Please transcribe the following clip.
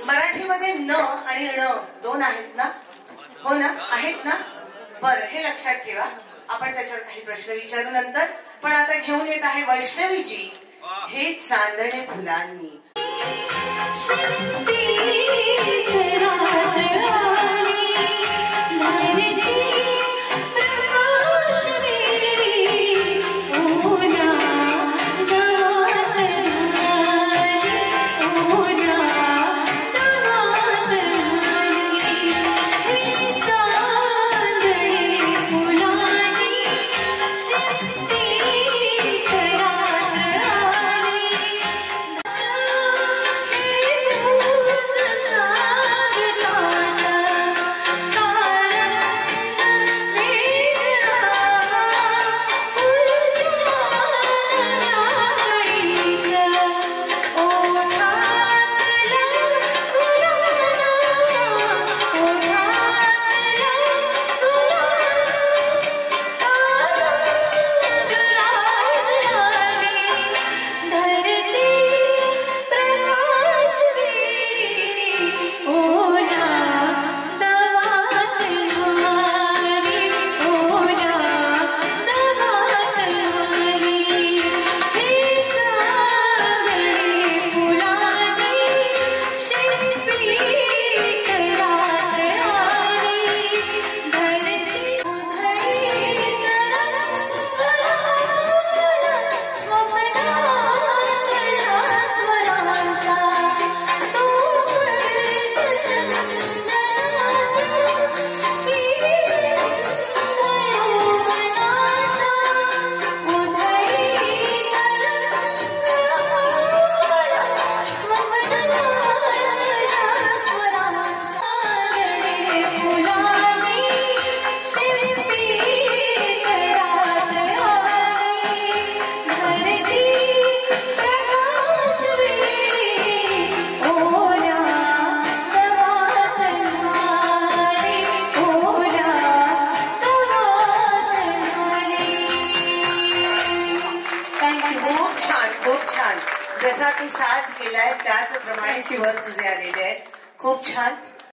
मराठीमध्ये न आणि ण दोन आहेत ना? हो ना, आहेत ना? बरं, हे लक्षात ठेवा. आपण त्याच्यावर काही प्रश्न विचारू नंतर. पण आता घेऊन येत आहे वैष्णवीजी हे चांदणे फुलांनी. जसा तू साज केलाय त्याचप्रमाणे स्वर तुझे आलेले आहेत. खूप छान.